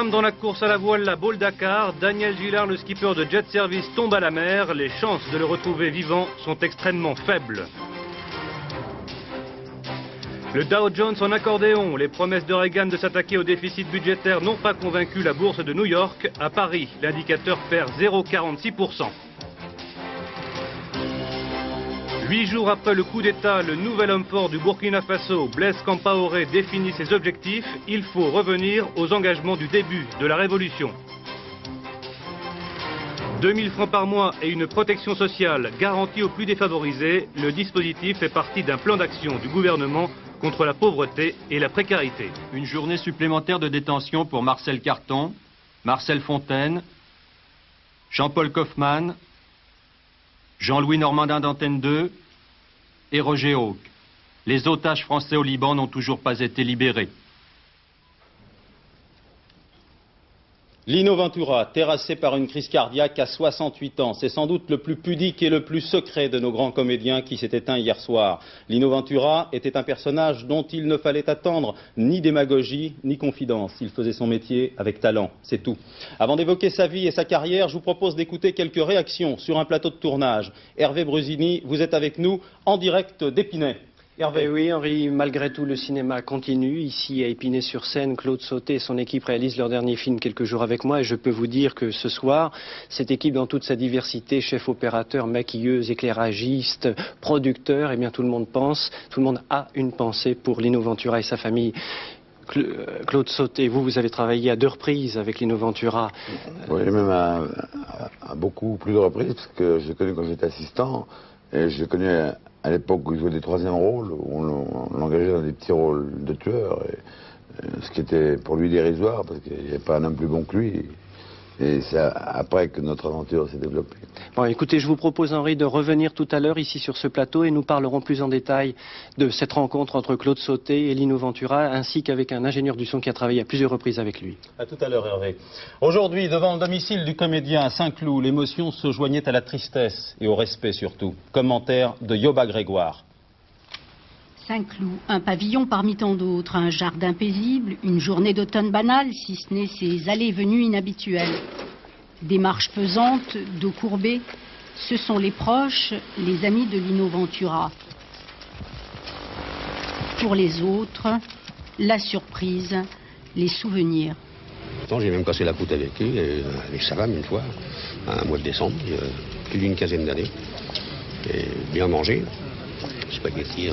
Drame dans la course à la voile, la Baule Dakar. Daniel Gillard, le skipper de Jet Service, tombe à la mer. Les chances de le retrouver vivant sont extrêmement faibles. Le Dow Jones en accordéon. Les promesses de Reagan de s'attaquer au déficit budgétaire n'ont pas convaincu la bourse de New York. À Paris, l'indicateur perd 0,46%. 8 jours après le coup d'État, le nouvel homme fort du Burkina Faso, Blaise Compaoré, définit ses objectifs. Il faut revenir aux engagements du début de la révolution. 2000 francs par mois et une protection sociale garantie aux plus défavorisés. Le dispositif fait partie d'un plan d'action du gouvernement contre la pauvreté et la précarité. Une journée supplémentaire de détention pour Marcel Carton, Marcel Fontaine, Jean-Paul Kaufmann, Jean-Louis Normandin d'Antenne 2 et Roger Hawke. Les otages français au Liban n'ont toujours pas été libérés. Lino Ventura, terrassé par une crise cardiaque à 68 ans. C'est sans doute le plus pudique et le plus secret de nos grands comédiens qui s'est éteint hier soir. Lino Ventura était un personnage dont il ne fallait attendre ni démagogie ni confidence. Il faisait son métier avec talent, c'est tout. Avant d'évoquer sa vie et sa carrière, je vous propose d'écouter quelques réactions sur un plateau de tournage. Hervé Brusini, vous êtes avec nous en direct d'Épinay. Hervé. Oui, Henri, malgré tout, le cinéma continue. Ici, à Épinay-sur-Seine, Claude Sauté et son équipe réalisent leur dernier film quelques jours avec moi. Et je peux vous dire que ce soir, cette équipe, dans toute sa diversité, chef opérateur, maquilleuse, éclairagiste, producteur, eh bien, tout le monde a une pensée pour Lino Ventura et sa famille. Claude Sauté, vous avez travaillé à 2 reprises avec Lino Ventura. Oui, même à beaucoup plus de reprises, parce que je l'ai connu quand j'étais assistant, et je l'ai connu à l'époque où il jouait des 3e rôles, où on l'engageait dans des petits rôles de tueur, ce qui était pour lui dérisoire, parce qu'il n'y avait pas un homme plus bon que lui. Et c'est après que notre aventure s'est développée. Bon, écoutez, je vous propose, Henri, de revenir tout à l'heure ici sur ce plateau et nous parlerons plus en détail de cette rencontre entre Claude Sauté et Lino Ventura, ainsi qu'avec un ingénieur du son qui a travaillé à plusieurs reprises avec lui. À tout à l'heure, Hervé. Aujourd'hui, devant le domicile du comédien à Saint-Cloud, l'émotion se joignait à la tristesse et au respect surtout. Commentaire de Yoba Grégoire. Saint-Cloud, un pavillon parmi tant d'autres, un jardin paisible, une journée d'automne banale, si ce n'est ses allées et venues inhabituelles. Des marches pesantes, dos courbé, ce sont les proches, les amis de Lino Ventura. Pour les autres, la surprise, les souvenirs. J'ai même cassé la croûte avec lui, avec sa femme une fois, un mois de décembre, il y a plus d'une quinzaine d'années. Et bien mangé, spaghetti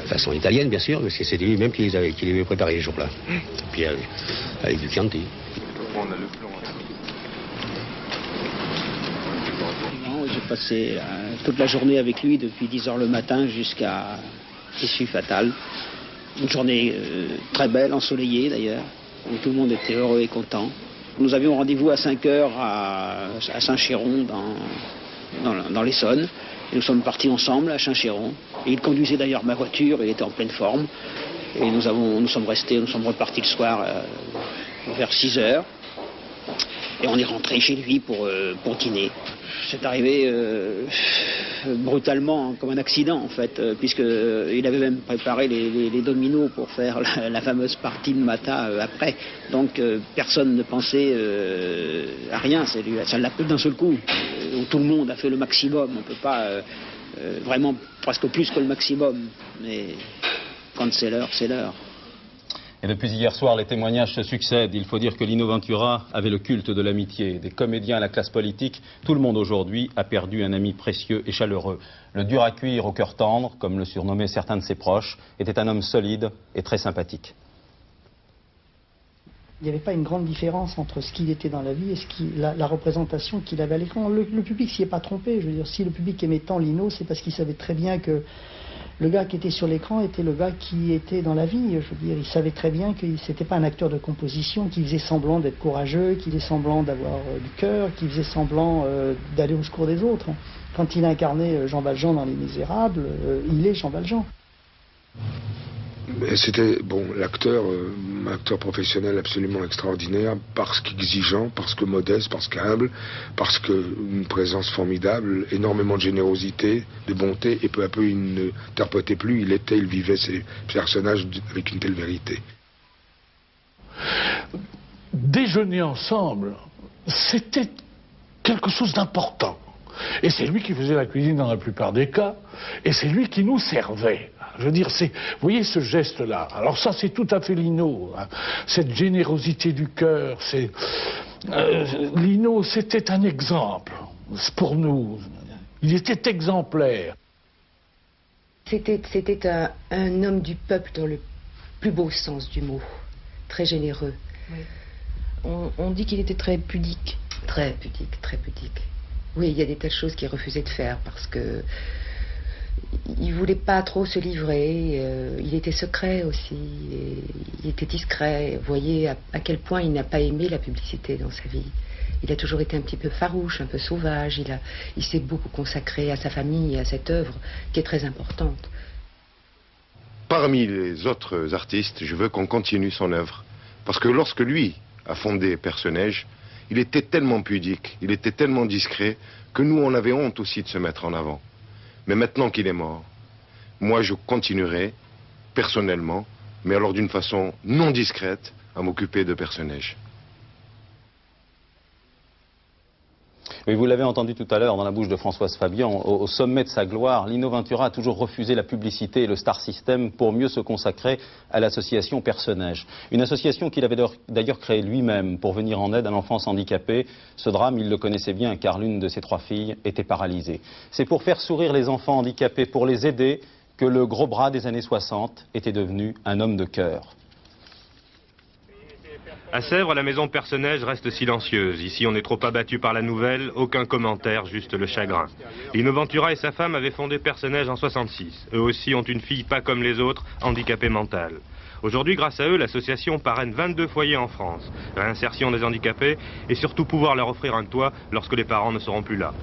façon italienne bien sûr, mais c'est lui-même qui les avait préparés les jours-là. Puis avec du Chianti. J'ai passé toute la journée avec lui depuis 10 h le matin jusqu'à issue fatale. Une journée très belle, ensoleillée d'ailleurs, où tout le monde était heureux et content. Nous avions rendez-vous à 5 h à Saint-Chéron, dans l'Essonne. Et nous sommes partis ensemble à Saint-Chéron. Et il conduisait d'ailleurs ma voiture, il était en pleine forme. Et nous sommes repartis le soir vers 6 h. Et on est rentré chez lui pour dîner. C'est arrivé brutalement, comme un accident en fait, puisqu'il avait même préparé les dominos pour faire la fameuse partie de Mata après. Donc personne ne pensait à rien, ça l'a fait d'un seul coup. Tout le monde a fait le maximum, on ne peut pas vraiment presque plus que le maximum, mais quand c'est l'heure, c'est l'heure. Et depuis hier soir, les témoignages se succèdent. Il faut dire que Lino Ventura avait le culte de l'amitié. Des comédiens à la classe politique, tout le monde aujourd'hui a perdu un ami précieux et chaleureux. Le dur à cuire au cœur tendre, comme le surnommaient certains de ses proches, était un homme solide et très sympathique. Il n'y avait pas une grande différence entre ce qu'il était dans la vie et la représentation qu'il avait à l'écran. Le public s'y est pas trompé. Je veux dire, si le public aimait tant Lino, c'est parce qu'il savait très bien que le gars qui était sur l'écran était le gars qui était dans la vie. Je veux dire, il savait très bien que c'était pas un acteur de composition qui faisait semblant d'être courageux, qui faisait semblant d'avoir du cœur, qui faisait semblant d'aller au secours des autres. Quand il a incarné Jean Valjean dans Les Misérables, il est Jean Valjean. C'était l'acteur, un acteur professionnel absolument extraordinaire, parce qu'exigeant, parce que modeste, parce qu'humble, parce qu'une présence formidable, énormément de générosité, de bonté, et peu à peu il ne interprétait plus, il vivait ses personnages avec une telle vérité. déjeuner ensemble, c'était quelque chose d'important. Et c'est lui qui faisait la cuisine dans la plupart des cas, et c'est lui qui nous servait. Je veux dire, vous voyez ce geste-là. Alors ça, c'est tout à fait Lino, hein. Cette générosité du cœur, Lino, c'était un exemple pour nous. Il était exemplaire. C'était un homme du peuple dans le plus beau sens du mot, très généreux. Oui. On dit qu'il était très pudique. Très pudique, très pudique. Oui, il y a des tas de choses qu'il refusait de faire parce que il voulait pas trop se livrer. Il était secret aussi. Il était discret. Vous voyez à quel point il n'a pas aimé la publicité dans sa vie. Il a toujours été un petit peu farouche, un peu sauvage. Il s'est beaucoup consacré à sa famille et à cette œuvre qui est très importante. Parmi les autres artistes, je veux qu'on continue son œuvre. Parce que lorsque lui a fondé Père-Neige, il était tellement pudique, il était tellement discret, que nous, on avait honte aussi de se mettre en avant. Mais maintenant qu'il est mort, moi, je continuerai, personnellement, mais alors d'une façon non discrète, à m'occuper de Père-Neige. Oui, vous l'avez entendu tout à l'heure dans la bouche de Françoise Fabian, au sommet de sa gloire, Lino Ventura a toujours refusé la publicité et le star system pour mieux se consacrer à l'association Père-Neige. Une association qu'il avait d'ailleurs créée lui-même pour venir en aide à l'enfance handicapée. Ce drame, il le connaissait bien car l'une de ses 3 filles était paralysée. C'est pour faire sourire les enfants handicapés, pour les aider, que le gros bras des années 60 était devenu un homme de cœur. À Sèvres, la maison Père-Neige reste silencieuse. Ici, on n'est trop abattu par la nouvelle, aucun commentaire, juste le chagrin. Lino Ventura et sa femme avaient fondé Père-Neige en 66. Eux aussi ont une fille pas comme les autres, handicapée mentale. Aujourd'hui, grâce à eux, l'association parraine 22 foyers en France. Réinsertion des handicapés et surtout pouvoir leur offrir un toit lorsque les parents ne seront plus là.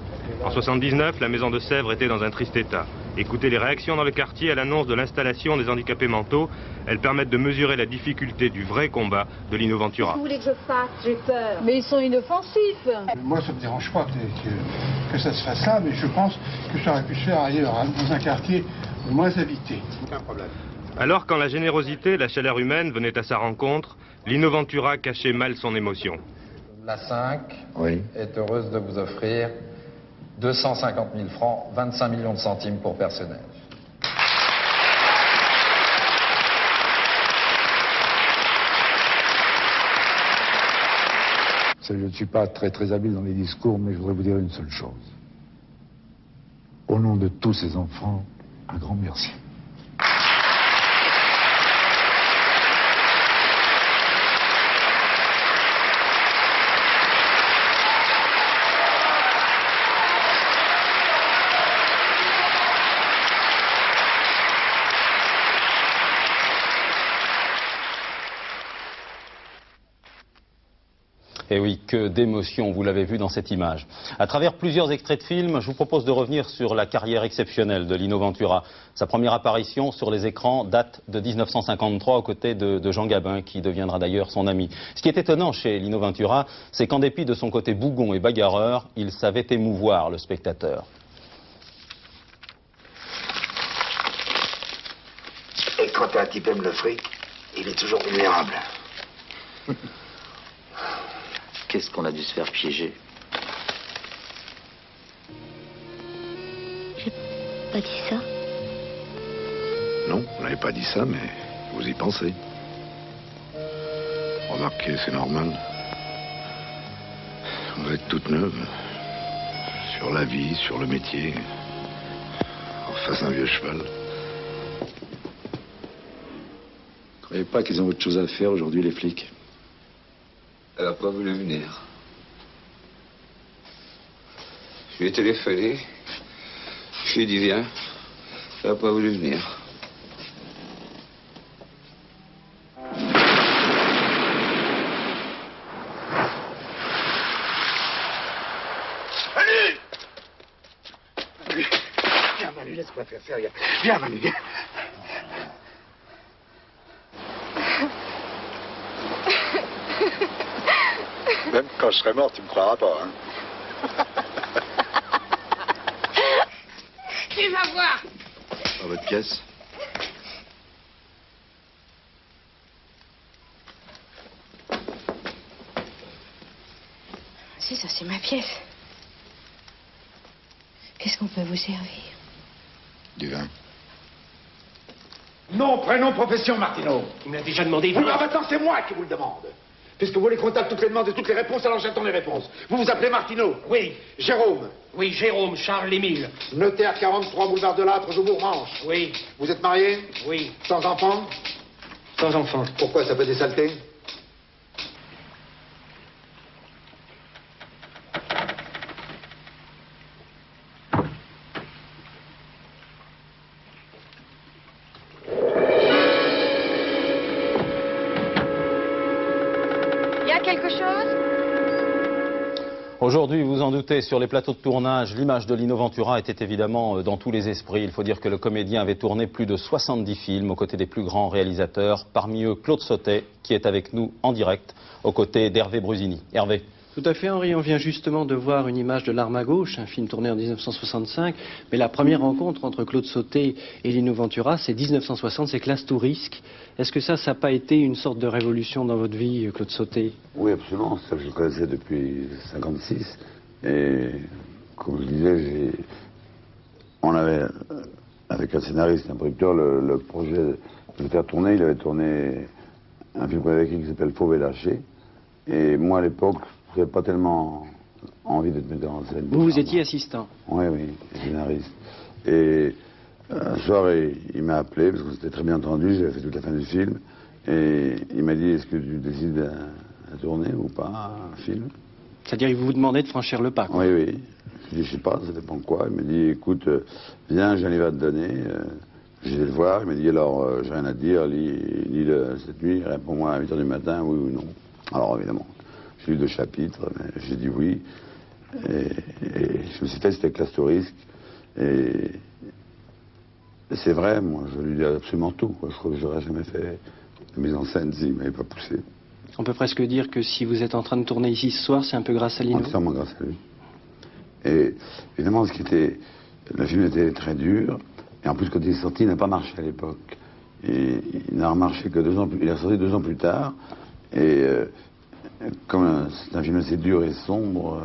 En 79, la maison de Sèvres était dans un triste état. Écoutez les réactions dans le quartier à l'annonce de l'installation des handicapés mentaux. Elles permettent de mesurer la difficulté du vrai combat de Lino Ventura. Qu'est-ce que vous voulez que je fasse? J'ai peur. Mais ils sont inoffensifs. Moi, ça ne me dérange pas que ça se fasse là, mais je pense que ça aurait pu se faire ailleurs, dans un quartier moins habité. Aucun problème. Alors, quand la générosité, la chaleur humaine venaient à sa rencontre, Lino Ventura cachait mal son émotion. La 5 est heureuse de vous offrir 250 000 francs, 25 millions de centimes pour Père-Neige. Je ne suis pas très habile dans les discours, mais je voudrais vous dire une seule chose. Au nom de tous ces enfants, un grand merci. Et oui, que d'émotion, vous l'avez vu dans cette image. À travers plusieurs extraits de films, je vous propose de revenir sur la carrière exceptionnelle de Lino Ventura. Sa première apparition sur les écrans date de 1953 aux côtés de Jean Gabin, qui deviendra d'ailleurs son ami. Ce qui est étonnant chez Lino Ventura, c'est qu'en dépit de son côté bougon et bagarreur, il savait émouvoir le spectateur. Et quand un type aime le fric, il est toujours vulnérable. Qu'est-ce qu'on a dû se faire piéger? J'ai pas dit ça. Non, vous n'avez pas dit ça, mais vous y pensez. Remarquez, c'est normal. Vous êtes toute neuve. Sur la vie, sur le métier. En face d'un vieux cheval. Vous croyez pas qu'ils ont autre chose à faire aujourd'hui, les flics? Elle n'a pas voulu venir. Je lui ai téléphoné. Je lui ai dit viens. Elle n'a pas voulu venir. Manu! Viens, Manu, laisse-moi faire. Viens, Manu, viens. Même quand je serai mort, tu me croiras pas, hein. Tu vas voir. Dans votre pièce. Merci, ça c'est ma pièce. Qu'est-ce qu'on peut vous servir? Du vin. Nom, prénom, profession, Martineau. Il me l'a déjà demandé. Oui, maintenant c'est moi qui vous le demande. Puisque vous les contactez toutes les demandes et toutes les réponses, alors j'attends les réponses. Vous vous appelez Martineau? Oui. Jérôme? Oui, Jérôme, Charles-Émile. Notaire 43 boulevard de l'Âtre, Jobourg-Manche. Oui. Vous êtes marié? Oui. Sans enfant? Sans enfant. Pourquoi, ça fait des saletés? Aujourd'hui, vous en doutez, sur les plateaux de tournage, l'image de Lino Ventura était évidemment dans tous les esprits. Il faut dire que le comédien avait tourné plus de 70 films aux côtés des plus grands réalisateurs, parmi eux Claude Sautet, qui est avec nous en direct, aux côtés d'Hervé Brusini. Hervé. Tout à fait, Henri. On vient justement de voir une image de L'Arme à gauche, un film tourné en 1965. Mais la première rencontre entre Claude Sautet et Lino Ventura, c'est 1960, c'est Classe tout risque. Est-ce que ça n'a pas été une sorte de révolution dans votre vie, Claude Sautet? Oui, absolument. Ça, je le connaissais depuis 1956. Et comme je disais, on avait, avec un scénariste, un producteur, le projet de le faire tourner. Il avait tourné un film qu'on avait écrit qui s'appelle Fauve et lâché. Et moi, à l'époque, je n'avais pas tellement envie d'être metteur en scène. Vous étiez assistant? Oui, scénariste. Et un soir, il m'a appelé, parce qu'on s'était très bien entendu, j'avais fait toute la fin du film. Et il m'a dit, est-ce que tu décides à tourner ou pas un film? C'est-à-dire, il vous demandait de franchir le pas, quoi. Oui. Je lui ai dit, je sais pas, ça dépend de quoi. Il m'a dit, écoute, viens, j'ai un livre à te donner. J'ai été le voir, il m'a dit, alors, j'ai rien à te dire, lis-le cette nuit, réponds-moi à 8h du matin, oui ou non. Alors, évidemment, j'ai lu 2 chapitres, mais j'ai dit oui. Et je me suis fait, c'était Classe tout risque. Et c'est vrai, moi, je lui dis absolument tout, quoi. Je crois que j'aurais jamais fait de mise en scène s'il ne m'avait pas poussé. On peut presque dire que si vous êtes en train de tourner ici ce soir, c'est un peu grâce à Lino. Entièrement grâce à lui. Et évidemment, le film était très dur. Et en plus, quand il est sorti, il n'a pas marché à l'époque. Et il n'a remarché que 2 ans plus tard. Il est sorti 2 ans plus tard. Et comme c'est un film assez dur et sombre,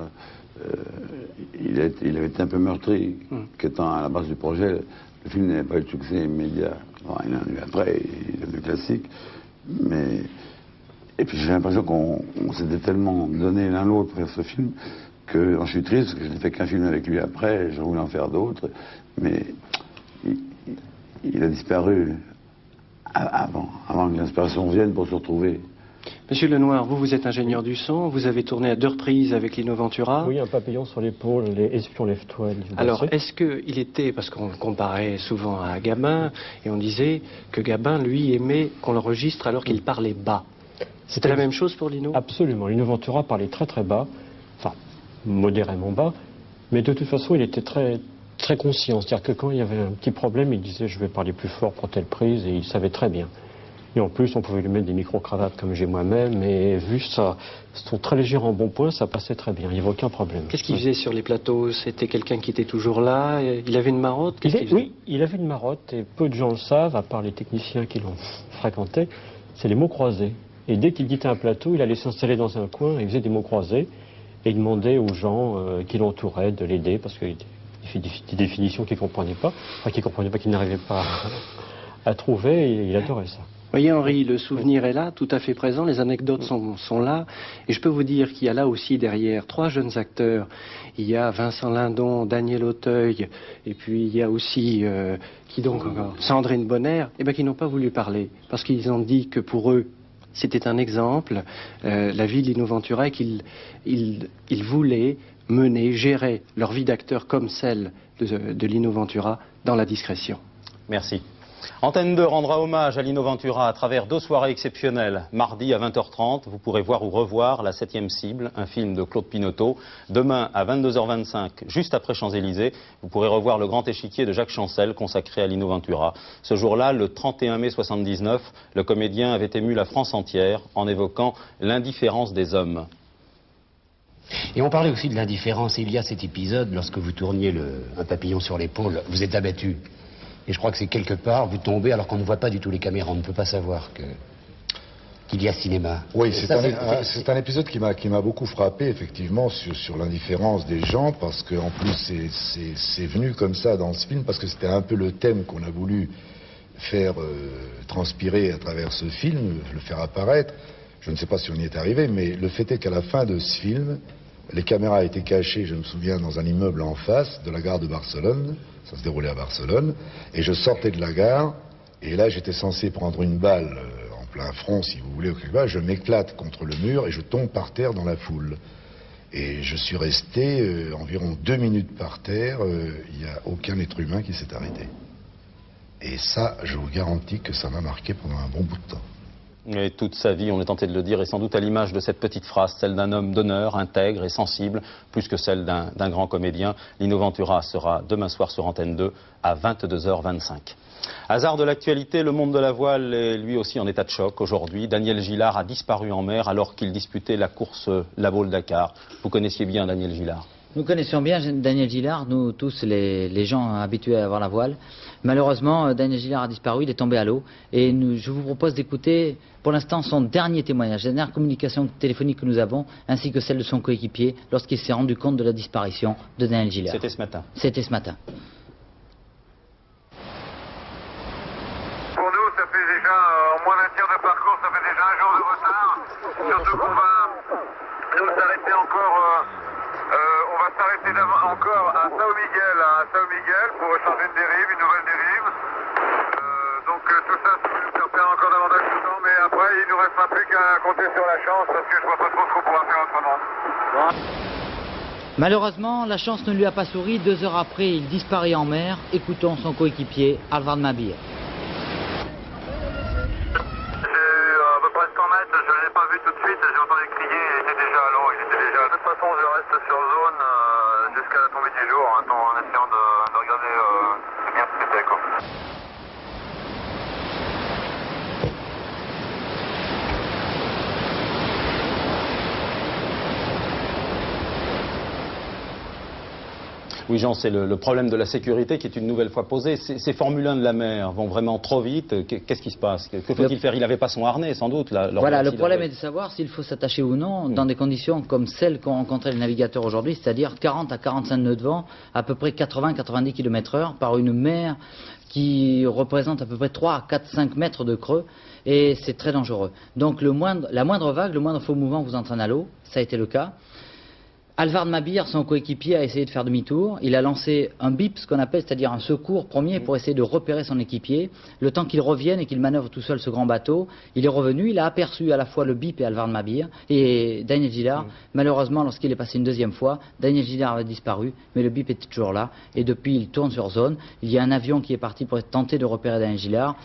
il avait été un peu meurtri. Qu'étant à la base du projet, le film n'avait pas eu de succès immédiat. Bon, il en a eu après, il est devenu classique. Mais... Et puis j'ai l'impression qu'on s'était tellement donné l'un l'autre pour faire ce film que je suis triste parce que je n'ai fait qu'un film avec lui après, je voulais en faire d'autres. Mais il a disparu avant que l'inspiration vienne pour se retrouver. Monsieur Lenoir, vous êtes ingénieur du son, vous avez tourné à 2 reprises avec Lino Ventura. Oui, Un papillon sur l'épaule, Les espions lève-toi. Alors, est-ce qu'il était, parce qu'on comparait souvent à Gabin, et on disait que Gabin, lui, aimait qu'on l'enregistre alors qu'il parlait bas. C'était la même chose pour Lino? Absolument. Lino Ventura parlait très très bas, enfin, modérément bas, mais de toute façon, il était très, très conscient. C'est-à-dire que quand il y avait un petit problème, il disait « je vais parler plus fort pour telle prise », et il savait très bien. Et en plus, on pouvait lui mettre des micro-cravates comme j'ai moi-même, et vu son très léger embonpoint, ça passait très bien, il n'y avait aucun problème. Qu'est-ce qu'il faisait sur les plateaux? C'était quelqu'un qui était toujours là? Il avait une marotte? Oui, il avait une marotte, et peu de gens le savent, à part les techniciens qui l'ont fréquenté, c'est les mots croisés. Et dès qu'il quittait un plateau, il allait s'installer dans un coin, il faisait des mots croisés, et il demandait aux gens qui l'entouraient de l'aider, parce qu'il fait des définitions qu'il ne comprenait pas, qu'il n'arrivait pas à trouver, et il adorait ça. Voyez Henri, le souvenir est là, tout à fait présent, les anecdotes sont là, et je peux vous dire qu'il y a là aussi derrière 3 jeunes acteurs. Il y a Vincent Lindon, Daniel Auteuil, et puis il y a aussi, qui donc encore, Sandrine Bonner, qui n'ont pas voulu parler, parce qu'ils ont dit que pour eux, c'était un exemple, la vie de Lino Ventura, et qu'ils voulaient mener, gérer leur vie d'acteur comme celle de Lino Ventura dans la discrétion. Merci. Antenne 2 rendra hommage à Lino Ventura à travers 2 soirées exceptionnelles. Mardi à 20h30, vous pourrez voir ou revoir La 7e cible, un film de Claude Pinoteau. Demain à 22h25, juste après Champs-Élysées, vous pourrez revoir Le Grand Échiquier de Jacques Chancel, consacré à Lino Ventura. Ce jour-là, le 31 mai 1979, le comédien avait ému la France entière en évoquant l'indifférence des hommes. Et on parlait aussi de l'indifférence. Il y a cet épisode, lorsque vous tourniez Un papillon sur l'épaule, vous êtes abattu. Et je crois que c'est quelque part, vous tombez alors qu'on ne voit pas du tout les caméras, on ne peut pas savoir que... qu'il y a cinéma. Oui, c'est un épisode qui m'a beaucoup frappé, effectivement, sur l'indifférence des gens, parce qu'en plus, c'est venu comme ça dans ce film, parce que c'était un peu le thème qu'on a voulu faire transpirer à travers ce film, le faire apparaître. Je ne sais pas si on y est arrivé, mais le fait est qu'à la fin de ce film, les caméras étaient cachées, je me souviens, dans un immeuble en face de la gare de Barcelone. Ça se déroulait à Barcelone. Et je sortais de la gare, et là, j'étais censé prendre une balle en plein front, si vous voulez, ou quelque part. Je m'éclate contre le mur et je tombe par terre dans la foule. Et je suis resté environ 2 minutes par terre. Il n'y a aucun être humain qui s'est arrêté. Et ça, je vous garantis que ça m'a marqué pendant un bon bout de temps. Et toute sa vie, on est tenté de le dire, est sans doute à l'image de cette petite phrase, celle d'un homme d'honneur, intègre et sensible, plus que celle d'un grand comédien. Lino Ventura sera demain soir sur Antenne 2 à 22h25. Hasard de l'actualité, le monde de la voile est lui aussi en état de choc. Aujourd'hui, Daniel Gillard a disparu en mer alors qu'il disputait la course La Baule-Dakar. Vous connaissiez bien Daniel Gillard? Nous connaissions bien Daniel Gillard, nous tous les gens habitués à voir la voile. Malheureusement, Daniel Gillard a disparu, il est tombé à l'eau. Et je vous propose d'écouter pour l'instant son dernier témoignage, la dernière communication téléphonique que nous avons, ainsi que celle de son coéquipier lorsqu'il s'est rendu compte de la disparition de Daniel Gillard. C'était ce matin. C'était ce matin. Pour nous, ça fait déjà, en moins d'un tiers de parcours, ça fait déjà un jour de retard. Surtout qu'on va nous s'arrêter encore... on va s'arrêter encore à Sao-Miguel pour changer de dérive, une nouvelle dérive. Donc tout ça va nous faire perdre encore davantage de temps, mais après il ne nous restera plus qu'à compter sur la chance parce que je vois pas trop ce qu'on pourra faire autrement. Malheureusement, la chance ne lui a pas souri. 2 heures après, il disparaît en mer. Écoutons son coéquipier, Alvaro Mabir. Tout de suite, j'ai entendu crier, il était déjà à l'eau, De toute façon, je reste sur zone jusqu'à la tombée du jour, en essayant de regarder bien ce que c'était, quoi. Oui, Jean, c'est le problème de la sécurité qui est une nouvelle fois posé. Ces Formule 1 de la mer vont vraiment trop vite. Qu'est-ce qui se passe? Que faut-il faire? Il n'avait pas son harnais, sans doute. Voilà, le problème est de savoir s'il faut s'attacher ou non dans des conditions comme celles qu'ont rencontrées les navigateurs aujourd'hui, c'est-à-dire 40 à 45 nœuds de vent, à peu près 80-90 km/h, par une mer qui représente à peu près 3 à 4, 5 mètres de creux, et c'est très dangereux. Donc la moindre vague, le moindre faux mouvement vous entraîne à l'eau, ça a été le cas. Alvaro Mabir, son coéquipier, a essayé de faire demi-tour. Il a lancé un bip, ce qu'on appelle, c'est-à-dire un secours premier pour essayer de repérer son équipier. Le temps qu'il revienne et qu'il manœuvre tout seul ce grand bateau, il est revenu. Il a aperçu à la fois le bip et Alvaro Mabir et Daniel Gillard. Malheureusement, lorsqu'il est passé une deuxième fois, Daniel Gillard avait disparu, mais le bip était toujours là. Et depuis, il tourne sur zone. Il y a un avion qui est parti pour tenter de repérer Daniel Gillard.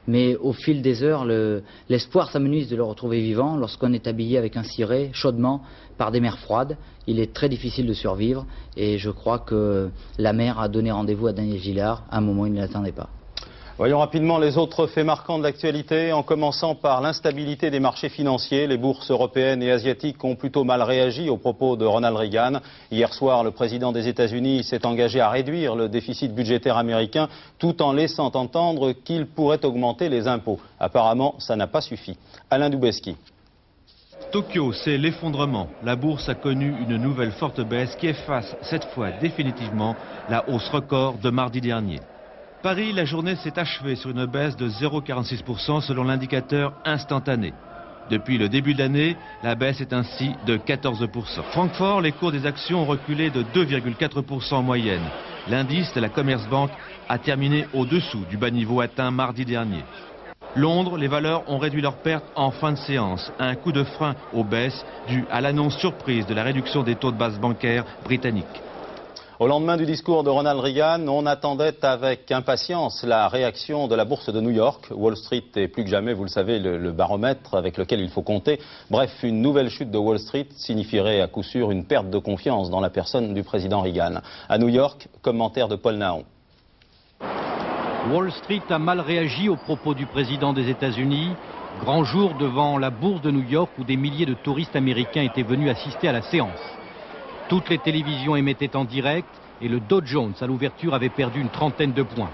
Mais au fil des heures, l'espoir s'amenuise de le retrouver vivant lorsqu'on est habillé avec un ciré chaudement par des mers froides. Il est très difficile de survivre et je crois que la mer a donné rendez-vous à Daniel Gillard à un moment où il ne l'attendait pas. Voyons rapidement les autres faits marquants de l'actualité, en commençant par l'instabilité des marchés financiers. Les bourses européennes et asiatiques ont plutôt mal réagi aux propos de Ronald Reagan. Hier soir, le président des États-Unis s'est engagé à réduire le déficit budgétaire américain tout en laissant entendre qu'il pourrait augmenter les impôts. Apparemment, ça n'a pas suffi. Alain Dubeski. Tokyo, c'est l'effondrement. La bourse a connu une nouvelle forte baisse qui efface cette fois définitivement la hausse record de mardi dernier. Paris, la journée s'est achevée sur une baisse de 0,46% selon l'indicateur instantané. Depuis le début de l'année, la baisse est ainsi de 14%. Francfort, les cours des actions ont reculé de 2,4% en moyenne. L'indice de la Commerzbank a terminé au-dessous du bas niveau atteint mardi dernier. Londres, les valeurs ont réduit leurs pertes en fin de séance. Un coup de frein aux baisses dû à l'annonce surprise de la réduction des taux de base bancaires britanniques. Au lendemain du discours de Ronald Reagan, on attendait avec impatience la réaction de la bourse de New York. Wall Street est plus que jamais, vous le savez, le baromètre avec lequel il faut compter. Bref, une nouvelle chute de Wall Street signifierait à coup sûr une perte de confiance dans la personne du président Reagan. À New York, commentaire de Paul Nahon. Wall Street a mal réagi aux propos du président des États-Unis. Grand jour devant la bourse de New York où des milliers de touristes américains étaient venus assister à la séance. Toutes les télévisions émettaient en direct et le Dow Jones à l'ouverture avait perdu une trentaine de points.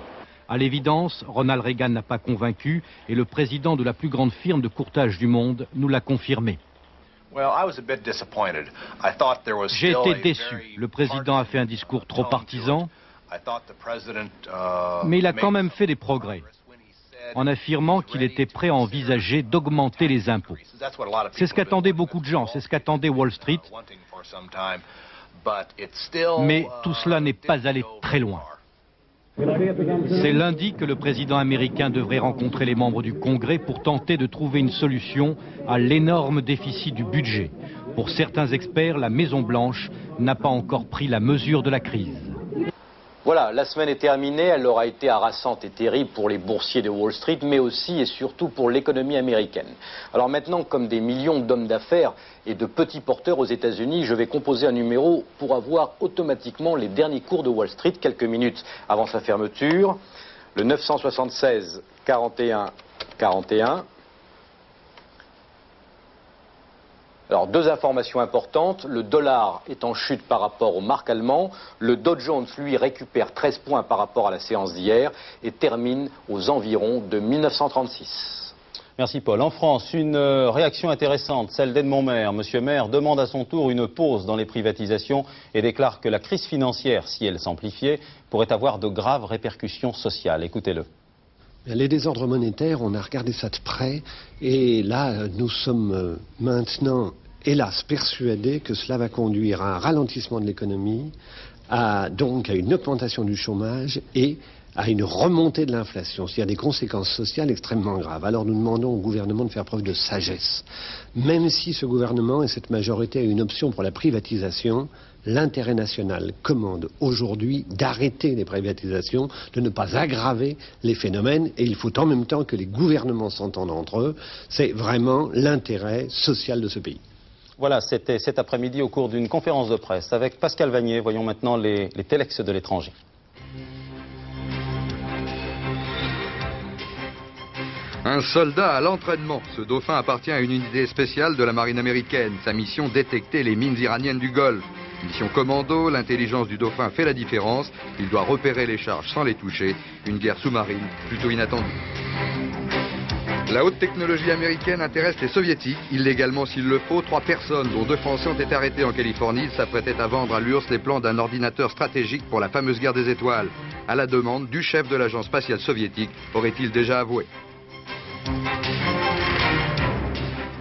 À l'évidence, Ronald Reagan n'a pas convaincu et le président de la plus grande firme de courtage du monde nous l'a confirmé. J'ai été déçu. Le président a fait un discours trop partisan, mais il a quand même fait des progrès, en affirmant qu'il était prêt à envisager d'augmenter les impôts. C'est ce qu'attendaient beaucoup de gens, c'est ce qu'attendait Wall Street, mais tout cela n'est pas allé très loin. C'est lundi que le président américain devrait rencontrer les membres du Congrès pour tenter de trouver une solution à l'énorme déficit du budget. Pour certains experts, la Maison-Blanche n'a pas encore pris la mesure de la crise. Voilà, la semaine est terminée, elle aura été harassante et terrible pour les boursiers de Wall Street, mais aussi et surtout pour l'économie américaine. Alors maintenant, comme des millions d'hommes d'affaires et de petits porteurs aux États-Unis, je vais composer un numéro pour avoir automatiquement les derniers cours de Wall Street, quelques minutes avant sa fermeture. Le 976 41 41. Alors, deux informations importantes. Le dollar est en chute par rapport aux marques allemandes. Le Dow Jones, lui, récupère 13 points par rapport à la séance d'hier et termine aux environs de 1936. Merci Paul. En France, une réaction intéressante, celle d'Edmond Maire. Monsieur Maire demande à son tour une pause dans les privatisations et déclare que la crise financière, si elle s'amplifiait, pourrait avoir de graves répercussions sociales. Écoutez-le. Les désordres monétaires, on a regardé ça de près et là, nous sommes maintenant, hélas, persuadés que cela va conduire à un ralentissement de l'économie, donc à une augmentation du chômage et à une remontée de l'inflation, c'est-à-dire des conséquences sociales extrêmement graves. Alors nous demandons au gouvernement de faire preuve de sagesse. Même si ce gouvernement et cette majorité a une option pour la privatisation, l'intérêt national commande aujourd'hui d'arrêter les privatisations, de ne pas aggraver les phénomènes, et il faut en même temps que les gouvernements s'entendent entre eux. C'est vraiment l'intérêt social de ce pays. Voilà, c'était cet après-midi au cours d'une conférence de presse avec Pascal Vanier. Voyons maintenant les téléx de l'étranger. Un soldat à l'entraînement. Ce dauphin appartient à une unité spéciale de la marine américaine. Sa mission, détecter les mines iraniennes du Golfe. Mission commando, l'intelligence du dauphin fait la différence. Il doit repérer les charges sans les toucher. Une guerre sous-marine plutôt inattendue. La haute technologie américaine intéresse les soviétiques. Illégalement s'il le faut, 3 personnes, dont 2 Français, ont été arrêtés en Californie. Ils s'apprêtaient à vendre à l'URSS les plans d'un ordinateur stratégique pour la fameuse guerre des étoiles. À la demande du chef de l'agence spatiale soviétique, aurait-il déjà avoué.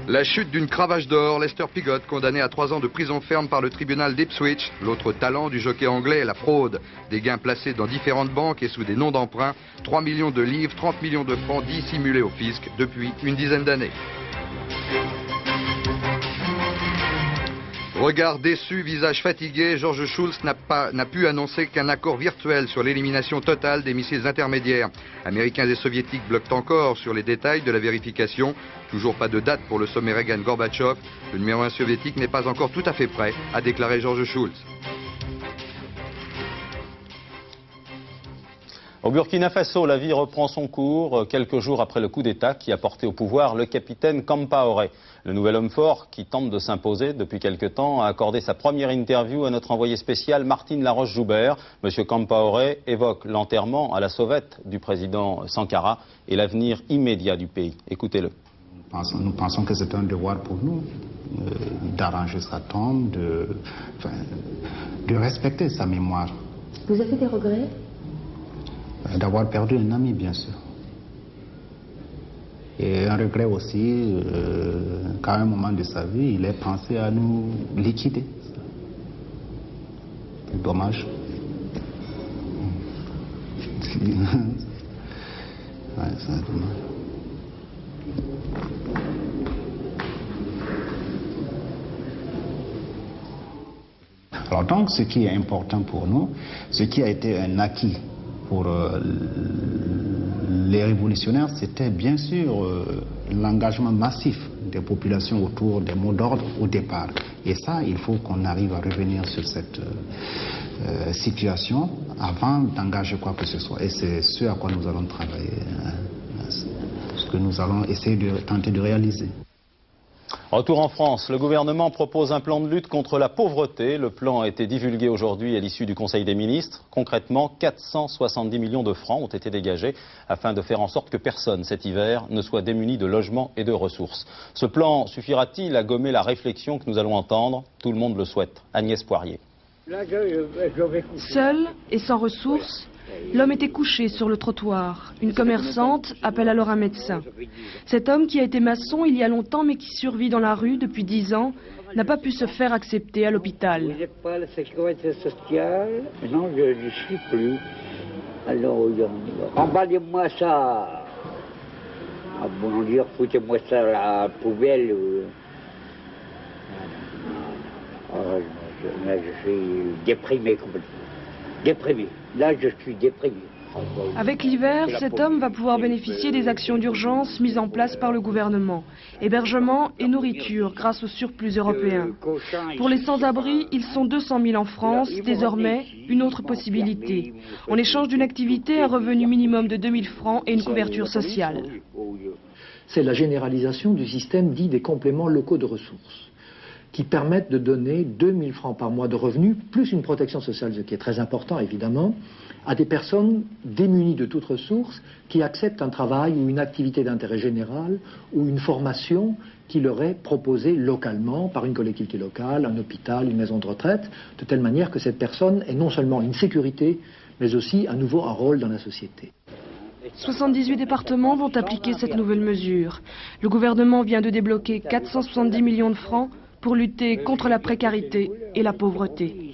La chute d'une cravache d'or, Lester Piggott, condamné à 3 ans de prison ferme par le tribunal d'Ipswich. L'autre talent du jockey anglais est la fraude. Des gains placés dans différentes banques et sous des noms d'emprunt. 3 millions de livres, 30 millions de francs dissimulés au fisc depuis une dizaine d'années. Regard déçu, visage fatigué, George Shultz n'a pu annoncer qu'un accord virtuel sur l'élimination totale des missiles intermédiaires. Américains et soviétiques bloquent encore sur les détails de la vérification. Toujours pas de date pour le sommet Reagan-Gorbatchev. Le numéro 1 soviétique n'est pas encore tout à fait prêt, a déclaré George Shultz. Au Burkina Faso, la vie reprend son cours quelques jours après le coup d'État qui a porté au pouvoir le capitaine Compaoré. Le nouvel homme fort qui tente de s'imposer depuis quelque temps a accordé sa première interview à notre envoyé spécial Martine Laroche-Joubert. Monsieur Compaoré évoque l'enterrement à la sauvette du président Sankara et l'avenir immédiat du pays. Écoutez-le. Nous pensons que c'est un devoir pour nous d'arranger sa tombe, de respecter sa mémoire. Vous avez des regrets ? D'avoir perdu un ami, bien sûr. Et un regret aussi qu'à un moment de sa vie, il ait pensé à nous liquider. C'est dommage. Ouais, c'est dommage. Alors donc, ce qui est important pour nous, ce qui a été un acquis pour les révolutionnaires, c'était bien sûr l'engagement massif des populations autour des mots d'ordre au départ. Et ça, il faut qu'on arrive à revenir sur cette situation avant d'engager quoi que ce soit. Et c'est ce à quoi nous allons travailler, ce que nous allons essayer de tenter de réaliser. Retour en France, le gouvernement propose un plan de lutte contre la pauvreté. Le plan a été divulgué aujourd'hui à l'issue du Conseil des ministres. Concrètement, 470 millions de francs ont été dégagés afin de faire en sorte que personne cet hiver ne soit démuni de logement et de ressources. Ce plan suffira-t-il à gommer la réflexion que nous allons entendre? Tout le monde le souhaite. Agnès Poirier. Seul et sans ressources, l'homme était couché sur le trottoir. Une commerçante appelle alors un médecin. Cet homme, qui a été maçon il y a longtemps mais qui survit dans la rue depuis 10 ans, n'a pas pu se faire accepter à l'hôpital. Vous n'êtes pas à la sécurité sociale? Non, je n'y suis plus. Alors, emballez-moi ça. Ah bon, dire, foutez-moi ça à la poubelle. Là, je suis déprimé complètement. Déprimé. Là, je suis déprimé. Avec l'hiver, cet homme va pouvoir bénéficier des actions d'urgence mises en place par le gouvernement. Hébergement et nourriture grâce au surplus européen. Pour les sans-abri, ils sont 200 000 en France, désormais une autre possibilité. En échange d'une activité, un revenu minimum de 2 000 francs et une couverture sociale. C'est la généralisation du système dit des compléments locaux de ressources, qui permettent de donner 2 000 francs par mois de revenus, plus une protection sociale, ce qui est très important évidemment, à des personnes démunies de toute ressource qui acceptent un travail ou une activité d'intérêt général ou une formation qui leur est proposée localement par une collectivité locale, un hôpital, une maison de retraite, de telle manière que cette personne ait non seulement une sécurité, mais aussi à nouveau un rôle dans la société. 78 départements vont appliquer cette nouvelle mesure. Le gouvernement vient de débloquer 470 millions de francs pour lutter contre la précarité et la pauvreté.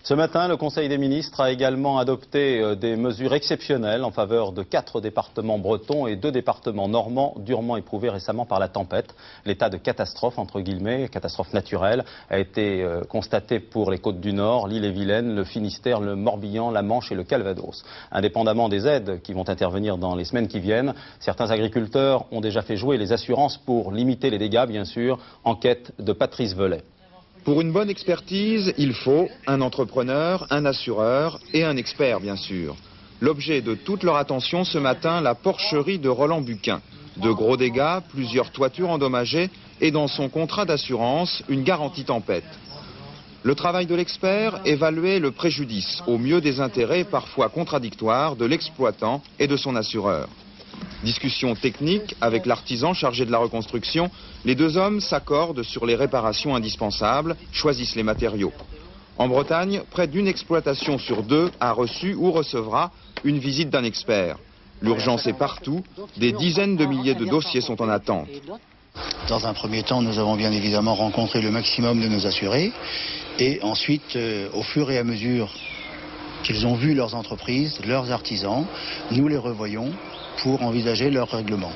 Ce matin, le Conseil des ministres a également adopté des mesures exceptionnelles en faveur de 4 départements bretons et 2 départements normands durement éprouvés récemment par la tempête. L'état de catastrophe, entre guillemets, catastrophe naturelle, a été constaté pour les Côtes du Nord, l'Ille-et-Vilaine, le Finistère, le Morbihan, la Manche et le Calvados. Indépendamment des aides qui vont intervenir dans les semaines qui viennent, certains agriculteurs ont déjà fait jouer les assurances pour limiter les dégâts, bien sûr. Enquête de Patrice Velay. Pour une bonne expertise, il faut un entrepreneur, un assureur et un expert, bien sûr. L'objet de toute leur attention ce matin, la porcherie de Roland Buquin. De gros dégâts, plusieurs toitures endommagées et dans son contrat d'assurance, une garantie tempête. Le travail de l'expert, évaluer le préjudice, au mieux des intérêts parfois contradictoires de l'exploitant et de son assureur. Discussion technique avec l'artisan chargé de la reconstruction, les 2 hommes s'accordent sur les réparations indispensables, choisissent les matériaux. En Bretagne, près d'une exploitation sur 2 a reçu ou recevra une visite d'un expert. L'urgence est partout, des dizaines de milliers de dossiers sont en attente. Dans un premier temps, nous avons bien évidemment rencontré le maximum de nos assurés et ensuite, au fur et à mesure qu'ils ont vu leurs entreprises, leurs artisans, nous les revoyons pour envisager leur règlement.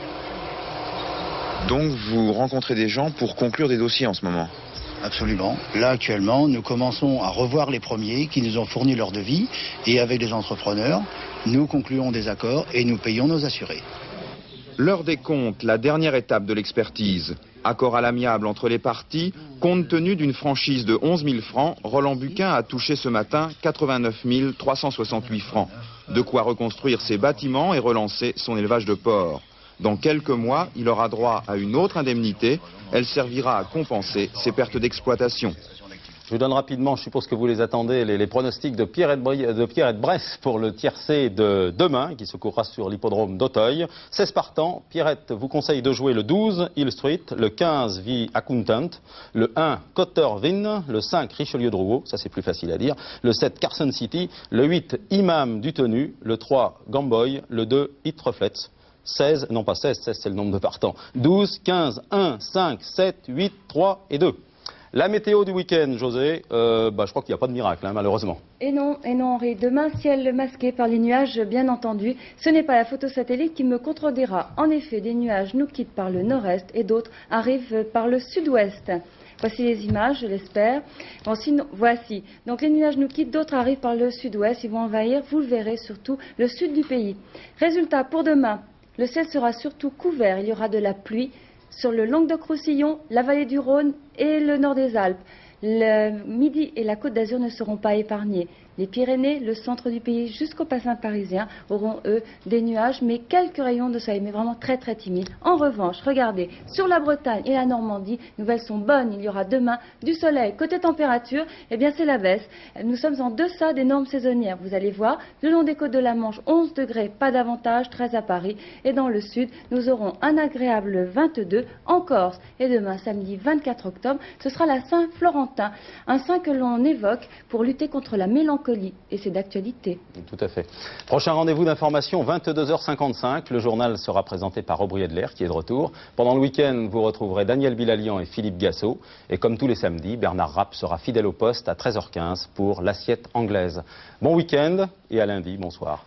Donc vous rencontrez des gens pour conclure des dossiers en ce moment? Absolument. Là actuellement, nous commençons à revoir les premiers qui nous ont fourni leur devis et avec les entrepreneurs, nous concluons des accords et nous payons nos assurés. L'heure des comptes, la dernière étape de l'expertise. Accord à l'amiable entre les parties, compte tenu d'une franchise de 11 000 francs, Roland Buquin a touché ce matin 89 368 francs. De quoi reconstruire ses bâtiments et relancer son élevage de porcs. Dans quelques mois, il aura droit à une autre indemnité. Elle servira à compenser ses pertes d'exploitation. Je vous donne rapidement, je suppose que vous les attendez, les pronostics de Pierrette Bresse pour le tiercé de demain, qui se courra sur l'hippodrome d'Auteuil. 16 partants, Pierrette vous conseille de jouer le 12, Hill Street, le 15, V Accountant, le 1, Cottervin, le 5, Richelieu-Drouot, ça c'est plus facile à dire, le 7, Carson City, le 8, Imam du Tenu, le 3, Gamboy, le 2, It Reflets. 16, non pas 16, 16 c'est le nombre de partants, 12, 15, 1, 5, 7, 8, 3 et 2. La météo du week-end, José, je crois qu'il n'y a pas de miracle, hein, malheureusement. Et non, Henri. Demain, ciel masqué par les nuages, bien entendu. Ce n'est pas la photo satellite qui me contredira. En effet, des nuages nous quittent par le nord-est et d'autres arrivent par le sud-ouest. Voici les images, je l'espère. Bon, voici. Donc les nuages nous quittent, d'autres arrivent par le sud-ouest. Ils vont envahir, vous le verrez, surtout le sud du pays. Résultat, pour demain, le ciel sera surtout couvert. Il y aura de la pluie sur le Languedoc-Roussillon, la vallée du Rhône et le nord des Alpes. Le Midi et la Côte d'Azur ne seront pas épargnés. Les Pyrénées, le centre du pays jusqu'au bassin parisien auront, eux, des nuages, mais quelques rayons de soleil, mais vraiment très très timides. En revanche, regardez, sur la Bretagne et la Normandie, les nouvelles sont bonnes. Il y aura demain du soleil. Côté température, eh bien c'est la baisse. Nous sommes en deçà des normes saisonnières. Vous allez voir, le long des côtes de la Manche, 11 degrés, pas davantage, 13 à Paris. Et dans le sud, nous aurons un agréable 22 en Corse. Et demain, samedi 24 octobre, ce sera la Saint-Florentin. Un saint que l'on évoque pour lutter contre la mélancolie. Et c'est d'actualité. Tout à fait. Prochain rendez-vous d'information, 22h55. Le journal sera présenté par Aubrey Adler, qui est de retour. Pendant le week-end, vous retrouverez Daniel Bilalian et Philippe Gassot. Et comme tous les samedis, Bernard Rapp sera fidèle au poste à 13h15 pour l'assiette anglaise. Bon week-end et à lundi. Bonsoir.